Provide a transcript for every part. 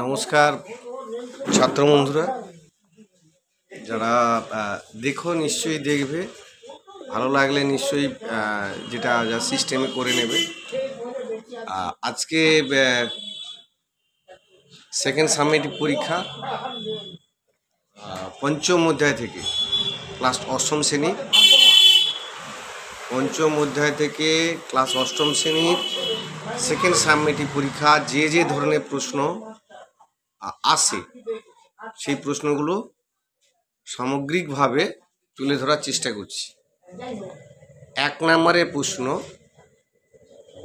নমস্কার ছাত্র বন্ধুরা, যারা দেখো নিশ্চয়ই দেখবে, ভালো লাগলে নিশ্চয়ই যেটা যা সিস্টেমে করে নেবে। আজকে সেকেন্ড সাবমিটিভ পরীক্ষা পঞ্চম অধ্যায় থেকে ক্লাস অষ্টম শ্রেণী, পঞ্চম অধ্যায় থেকে ক্লাস অষ্টম শ্রেণীর সেকেন্ড সাবমিটিভ পরীক্ষা যে ধরনের প্রশ্ন আসে সেই প্রশ্নগুলো সামগ্রিকভাবে তুলে ধরার চেষ্টা করছি। 1 নম্বরের প্রশ্ন,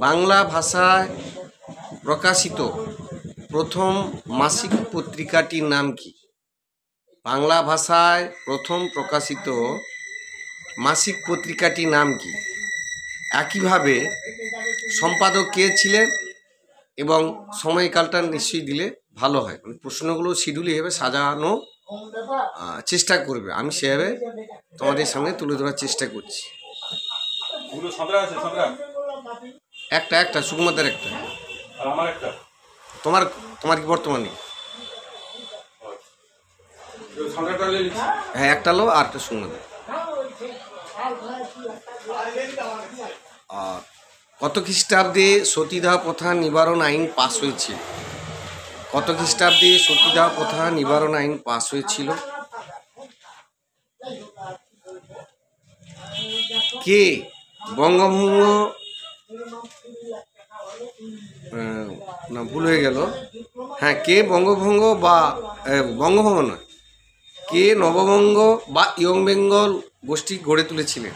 বাংলা ভাষায় প্রকাশিত প্রথম মাসিক পত্রিকাটির নাম কি? বাংলা ভাষায় প্রথম প্রকাশিত মাসিক পত্রিকাটির নাম কি? একইভাবে সম্পাদক কে ছিলেন এবং সময়কালটা নিশ্চয়ই দিলে ভালো হয়। প্রশ্নগুলো শিডিউল এভাবে সাজানো চেষ্টা করবে, আমি সেভাবে তোমাদের সামনে তুলে ধরার চেষ্টা করছি। একটা সুকুমারদার একটা, তোমার কি বর্তমানে? হ্যাঁ, একটা লো আর একটা সুকুমারদার। আর কত খ্রিস্টাব্দে সতীদাহ প্রথা নিবারণ আইন পাস হয়েছিল? কত খ্রিস্টাব্দে সতীদাহ প্রথা নিবারণ আইন পাস হয়েছিল? কে বঙ্গভঙ্গ, না ভুল হয়ে গেল, হ্যাঁ, কে বঙ্গভঙ্গ বা বঙ্গভঙ্গ নয়, কে নববঙ্গ বা ইয়ং বেঙ্গল গোষ্ঠী গড়ে তুলেছিলেন?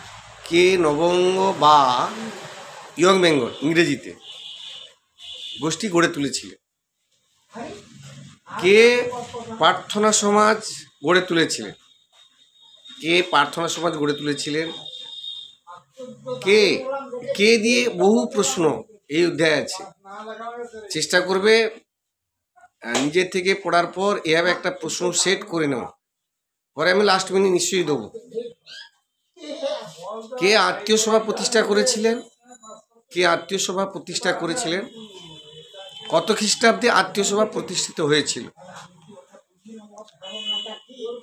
কে নববঙ্গ বা ইয়ং বেঙ্গল ইংরেজিতে গোষ্ঠী গড়ে তুলেছিলেন? কে প্রার্থনা সমাজ গড়ে তুলেছিলেন? কে প্রার্থনা সমাজ গড়ে তুলেছিলেন? কে দিয়ে বহু প্রশ্ন এই অধ্যায় আছে। চেষ্টা করবে নিজের থেকে পড়ার পর এভাবে একটা প্রশ্ন সেট করে নেওয়া, পরে আমি লাস্ট মিনিট নিশ্চয়ই দেবো। কে আত্মীয় সভা প্রতিষ্ঠা করেছিলেন? কে আত্মীয় সভা প্রতিষ্ঠা করেছিলেন? কত খ্রিস্টাব্দে আত্মীয় সভা প্রতিষ্ঠিত হয়েছিল?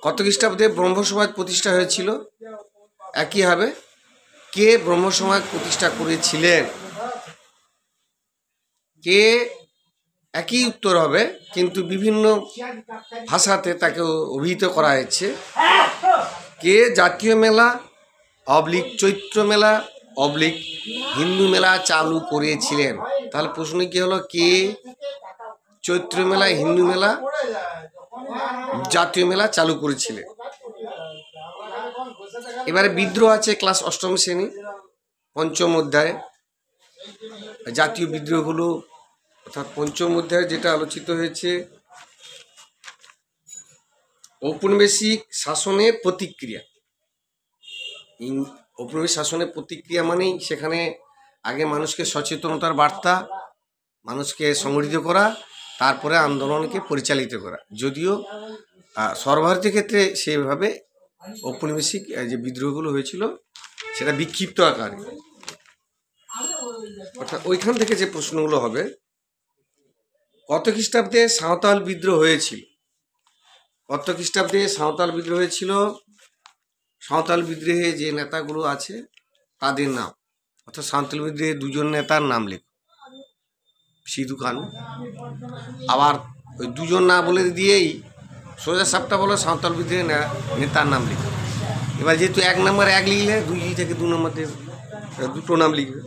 কত খ্রিস্টাব্দে ব্রহ্মসমাজ প্রতিষ্ঠা হয়েছিল? একইভাবে কে ব্রহ্মসমাজ প্রতিষ্ঠা করেছিলেন? কে, একই উত্তর হবে কিন্তু বিভিন্ন ভাষাতে তাকে অভিহিত করা হয়েছে। কে জাতীয় মেলা অবলিক চৈত্র মেলা অবলিক হিন্দু মেলা চালু করেছিলেন? তাহলে প্রশ্ন কি হলো, কে চৈত্র মেলা, হিন্দু মেলা, জাতীয় মেলা চালু করেছিলেন? এবারে বিদ্রোহ আছে ক্লাস অষ্টম শ্রেণী পঞ্চম অধ্যায়ে। জাতীয় বিদ্রোহগুলো অর্থাৎ পঞ্চম অধ্যায়ে যেটা আলোচিত হয়েছে, ঔপনিবেশিক শাসনের প্রতিক্রিয়া। ঔপনিবেশিক শাসনের প্রতিক্রিয়া মানেই সেখানে আগে মানুষকে সচেতনতার বার্তা, মানুষকে সংগঠিত করা, তারপরে আন্দোলনকে পরিচালিত করা। যদিও সর্বভারতীয় ক্ষেত্রে সেভাবে ঔপনিবেশিক যে বিদ্রোহগুলো হয়েছিল সেটা বিক্ষিপ্ত আকারে, অর্থাৎ ওইখান থেকে যে প্রশ্নগুলো হবে, কত খ্রিস্টাব্দে সাঁওতাল বিদ্রোহ হয়েছিল? কত খ্রিস্টাব্দে সাঁওতাল বিদ্রোহ হয়েছিল? সাঁওতাল বিদ্রোহে যে নেতাগুলো আছে তাদের নাম, অর্থাৎ সাঁওতাল বিদ্রোহে 2জন নেতার নাম লেখো, সিধু কানু। আবার ওই 2জন না বলে দিয়েই সোজা সাপটা বলো সাঁওতাল বিদ্রোহের নেতার নাম লিখবে। এবার যেহেতু 1 নম্বর 1 লিখলে 2 থেকে 2 নম্বর 2টো নাম লিখবে।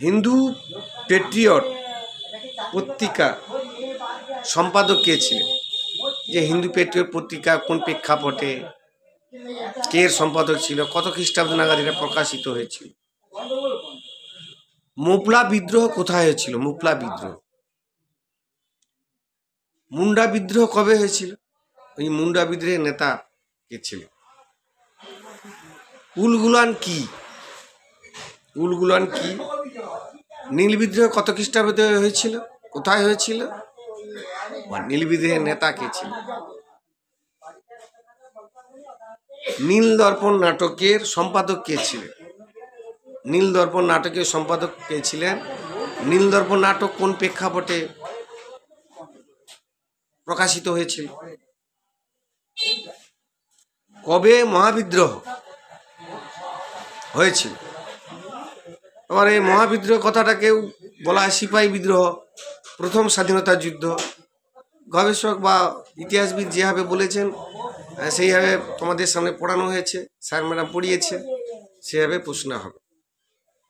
হিন্দু পেট্রিয়ট পত্রিকা সম্পাদক কে ছিলেন? যে হিন্দু পেট্রিয়ট পত্রিকা কোন প্রেক্ষাপটে, কে এর সম্পাদক ছিল, কত খ্রিস্টাব্দ নাগাদ এটা প্রকাশিত হয়েছিল? মোপলা বিদ্রোহ কোথায় হয়েছিল? মোপলা বিদ্রোহ। মুন্ডা বিদ্রোহ কবে হয়েছিল? ওই মুন্ডা বিদ্রোহের নেতা কে ছিলেন? উলগুলান কি? উলগুলান কি? নীল বিদ্রোহ কত খ্রিস্টাব্দে হয়েছিল? কোথায় হয়েছিল? নীল বিদ্রোহের নেতা কে ছিল? নীল দর্পণ নাটকের সম্পাদক কে ছিলেন? নীল দর্পণ নাটকের সম্পাদক কে ছিলেন? নীল দর্পণ নাটক কোন প্রেক্ষাপটে প্রকাশিত হয়েছিল? কবে মহাবিদ্রোহ হয়েছিল? আবার এই মহাবিদ্রোহ কথাটাকেও বলা হয় সিপাহী বিদ্রোহ, প্রথম স্বাধীনতা যুদ্ধ। গবেষক বা ইতিহাসবিদ যেভাবে বলেছেন সেইভাবে তোমাদের সামনে পড়ানো হয়েছে, স্যার ম্যাডাম পড়িয়েছে, সেভাবে প্রশ্ন হবে।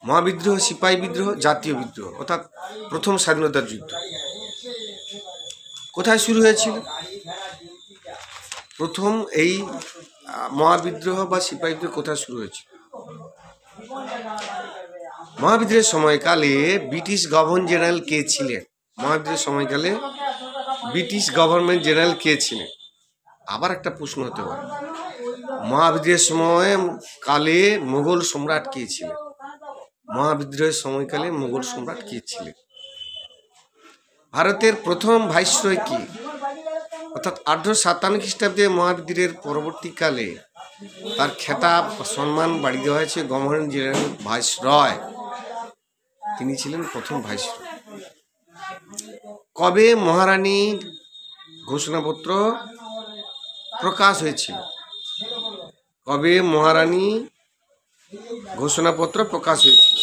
মহাবিদ্রোহ, সিপাহী বিদ্রোহ, জাতীয় বিদ্রোহ, অর্থাৎ প্রথম স্বাধীনতার যুদ্ধ কোথায় শুরু হয়েছিল? প্রথম এই মহাবিদ্রোহ বা সিপাহী বিদ্রোহ কোথায় শুরু হয়েছিল? মহাবিদ্রোহের সময়কালে ব্রিটিশ গভর্নর জেনারেল কে ছিলেন? মহাবিদ্রোহের সময়কালে ব্রিটিশ গভর্নমেন্ট জেনারেল কে ছিলেন? আবার একটা প্রশ্ন হতে পারে, মহাবিদ্রোহের সময় কালে মুঘল সম্রাট কে ছিলেন? মহাবিদ্রোহের সময়কালে মুঘল সম্রাট কে ছিলেন? ভারতের প্রথম ভাইসরয় কি? অর্থাৎ 1857 খ্রিস্টাব্দে মহাবিদ্রোহের পরবর্তীকালে তার খেতাব সম্মান বাড়িয়ে দেওয়া হয়েছে গভর্নর জেনারেল ভাইসরয়। তিনি ছিলেন প্রথম ভাইসরয়। কবে মহারানীর ঘোষণাপত্র প্রকাশ হয়েছিল? কবে মহারানী ঘোষণাপত্র প্রকাশ হয়েছিল?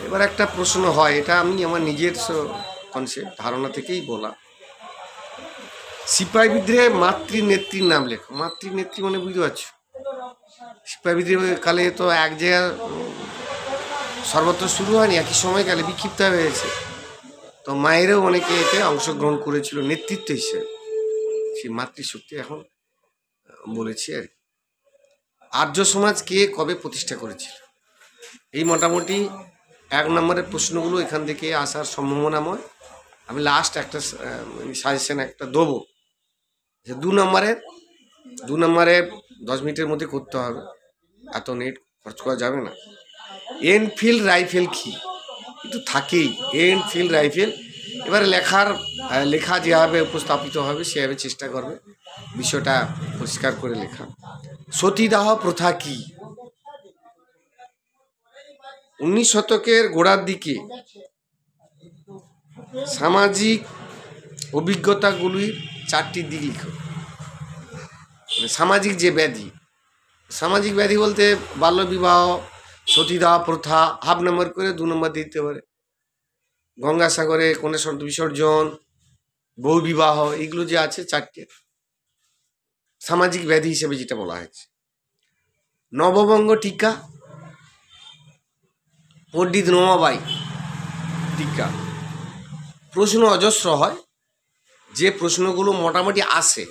এবার একটা প্রশ্ন হয়, এটা আমি আমার নিজের কনসেপ্ট ধারণা থেকেই বলা। সিপাহী বিদ্রোহে মাতৃনেত্রীর নাম লেখো। মাতৃনেত্রী মানে বুঝতে পারছো? সিপাহী বিদ্রোহ কালে তো এক জায়গায় সর্বত্র শুরু হয়নি, একই সময়কালে বিক্ষিপ্ত হয়েছে। তো মায়েরও অনেকে এতে অংশগ্রহণ করেছিল নেতৃত্ব হিসেবে, সেই মাতৃশক্তি এখন বলেছি আর কি। আর্য সমাজ কে কবে প্রতিষ্ঠা করেছিল? এই মোটামুটি 1 নম্বরের প্রশ্নগুলো এখান থেকে আসার সম্ভাবনাময়। আমি লাস্ট একটা সাজেশন একটা দেবো, যে 2 নম্বরে 10 মিনিটের মধ্যে করতে হবে, এত নেট খরচ করা যাবে না। এনফিল্ড রাইফেল কি? কিন্তু থাকেই এনফিল্ড রাইফেল। এবারে লেখা যেভাবে উপস্থাপিত হবে সেভাবে চেষ্টা করবে বিষয়টা পরিষ্কার করে লেখা। সতীদাহ প্রথা কি? 19 শতকের গোড়ার দিকে সামাজিক অভিজ্ঞতাগুলির 4টি দিক লিখো। সামাজিক যে ব্যাধি, সামাজিক ব্যাধি বলতে বাল্যবিবাহ, সতীদাহ প্রথা, হাফ নম্বর করে 2 নম্বর দিতে পারে। গঙ্গাসাগরে কন্যা বিসর্জন, বহু বিবাহ, এগুলো যে আছে 4টে সামাজিক ব্যাধি হিসেবে যেটা বলা হয়েছে। নববঙ্গ টিকা, পণ্ডিত রমাবাই টিকা। প্রশ্ন অজস্র হয়, যে প্রশ্নগুলো মোটামুটি আসে,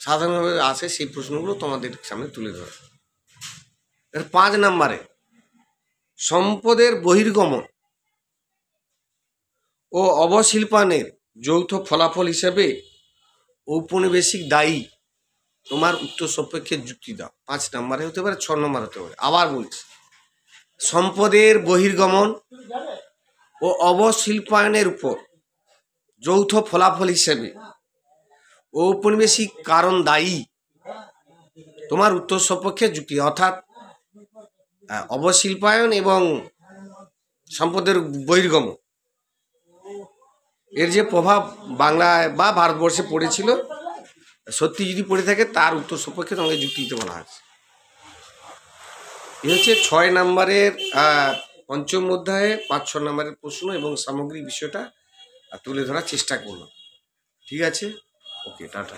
সাধারণভাবে আসে, সেই প্রশ্নগুলো তোমাদের সামনে তুলে ধরে। 5 নম্বরে সম্পদের বহির্গমন ও অবশিল্পায়নের যৌথ ফলাফল হিসেবে ঔপনিবেশিক দায়ী। তোমার উত্তর সপক্ষে যুক্তি দাও। 5 নম্বরে হতে পারে, 6 নম্বর হতে পারে। আবার বলছি, সম্পদের বহির্গমন ও অবশিল্পায়নের উপর যৌথ ফলাফল হিসেবে ঔপনিবেশিক কারণ দায়ী। তোমার উত্তর সপক্ষে যুক্তি, অর্থাৎ অবশিল্পায়ন এবং সম্পদের বহির্গমন এর যে প্রভাব বাংলায় বা ভারতবর্ষে পড়েছিল, সত্যি যদি পড়ে থাকে তার উত্তর সপক্ষে তোমাকে যুক্তি দিতে বলা আছে। এ হচ্ছে 6 নম্বরের পঞ্চম অধ্যায়ে 5-6 নম্বরের প্রশ্ন এবং সামগ্রিক বিষয়টা তুলে ধরার চেষ্টা করলাম। ঠিক আছে, ওকে, টাটা।